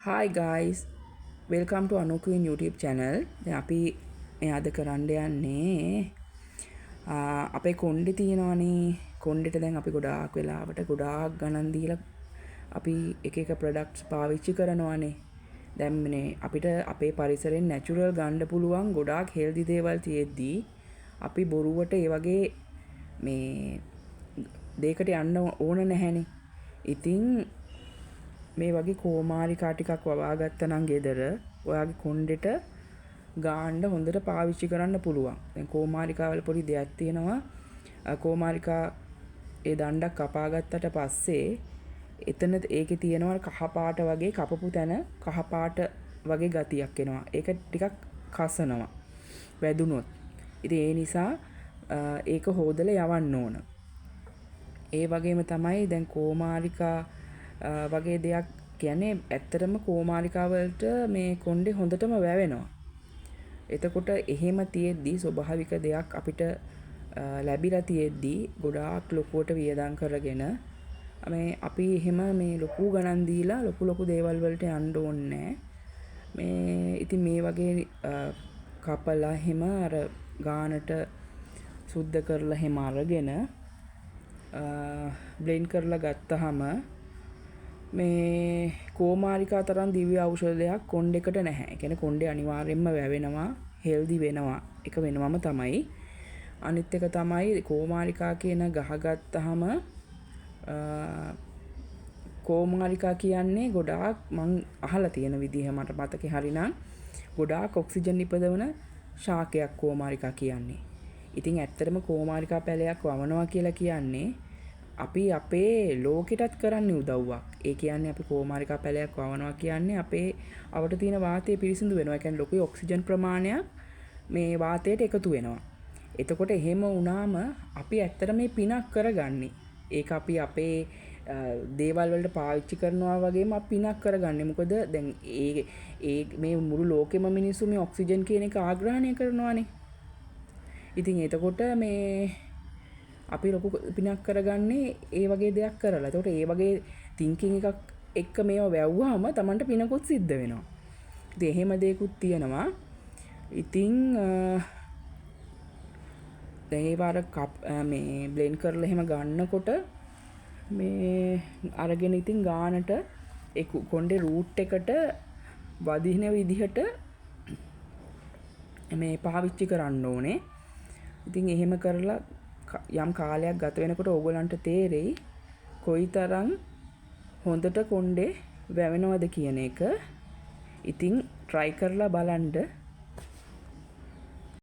Hi guys, welcome to Anu Queen YouTube channel. දැන් අපි මේ අද කරන්න යන්නේ අපේ කොණ්ඩේ තියෙනවනේ. කොණ්ඩෙට දැන් අපි ගොඩාක් වෙලාවට ගොඩාක් ගණන් දීලා අපි එක එක products පාවිච්චි කරනවානේ. දැන් මේ අපිට අපේ පරිසරයෙන් natural ගන්න පුළුවන් ගොඩාක් healthy දේවල් තියෙද්දී අපි බොරුවට ඒ වගේ මේ දෙයකට යන්න ඕන නැහැනේ. ඉතින් මේ වගේ කෝමාරිකා ටිකක් වවා ගත්තා නම් ගෙදර ඔයාගේ කොණ්ඩෙට ගාන්න හොඳට පාවිච්චි කරන්න පුළුවන්. දැන් කෝමාරිකා වල පොඩි දෙයක් තියෙනවා. කෝමාරිකා ඒ දණ්ඩක් කපා ගත්තට පස්සේ එතන ඒකේ තියෙනවා කහ පාට වගේ කපපු තැන කහ පාට වගේ ගතියක් එනවා. ඒක ටිකක් කසනවා. වැදුනොත්. ඉතින් ඒ නිසා ඒක හොදලා යවන්න ඕන. ඒ වගේම තමයි දැන් කෝමාරිකා වගේ දෙයක් කියන්නේ ඇත්තටම කෝමාරිකා වලට මේ කොණ්ඩේ හොඳටම වැවෙනවා. එතකොට එහෙම තියෙද්දි ස්වභාවික දෙයක් අපිට ලැබිලා තියෙද්දි ගොඩාක් ලොකුවට වියදම් කරගෙන මේ අපි එහෙම මේ ලොකු ගණන් දීලා ලොකු දේවල් වලට යන්න ඕනේ මේ ඉතින් මේ වගේ කපලා එහෙම අර ගානට සුද්ධ කරලා එහෙම අරගෙන බ්ලෙන්ඩ් කරලා ගත්තාම මේ කෝමාරිකා තරම් දිව්‍ය ඖෂධයක් කොණ්ඩේකට නැහැ. ඒ කියන්නේ කොණ්ඩේ අනිවාර්යයෙන්ම වැවෙනවා, හෙල්දි වෙනවා. ඒක වෙනවම තමයි. අනිත් එක තමයි කෝමාරිකා කියන ගහ ගත්තාම කෝමාරිකා කියන්නේ ගොඩාක් මං අහලා තියෙන විදිහ මට මතකේ හරිනම් ගොඩාක් ඔක්සිජන් ඉපදවන ශාකයක් කෝමාරිකා කියන්නේ. ඉතින් ඇත්තටම කෝමාරිකා පැලයක් වවනවා කියලා කියන්නේ අපි අපේ ලෝකෙටත් කරන්නේ උදව්වක්. ඒ කියන්නේ අපි කෝමාරිකා පැලයක් වවනවා කියන්නේ අපේ අවට තියෙන වාතය පිරිසිදු වෙනවා. ඒ කියන්නේ ලොකු ඔක්සිජන් ප්‍රමාණයක් මේ වාතයට එකතු වෙනවා. එතකොට එහෙම වුණාම අපි ඇත්තට මේ පිනක් කරගන්නේ. ඒක අපි අපේ දේවල් වලට පාවිච්චි කරනවා වගේම අපි පිනක් කරගන්නේ. මොකද දැන් ඒ මේ මුළු ලෝකෙම මිනිස්සු මේ ඔක්සිජන් කියන එක ආග්‍රහණය කරනවානේ. ඉතින් එතකොට මේ අපි ලොකු පිනක් කරගන්නේ ඒ වගේ දෙයක් කරලා. ඒකට ඒ වගේ thinking එකක් එක්ක මේව වැව්වහම Tamanට පිනකුත් සිද්ධ වෙනවා. ඉතින් එහෙම දෙයක්ත් තියෙනවා. ඉතින් දැන් ඒ වාර මේ බ්ලෙන්ඩ් කරලා එහෙම ගන්නකොට මේ අරගෙන ඉතින් ගානට ඒ කොණ්ඩේ රූට් එකට වදින විදිහට මේ පාවිච්චි කරන්න ඕනේ. ඉතින් එහෙම කරලා යම් කාලයක් ගත වෙනකොට ඕගොල්ලන්ට තේරෙයි කොයිතරම් හොඳට කොණ්ඩේ වැවෙනවද කියන එක. ඉතින් try කරලා බලන්න.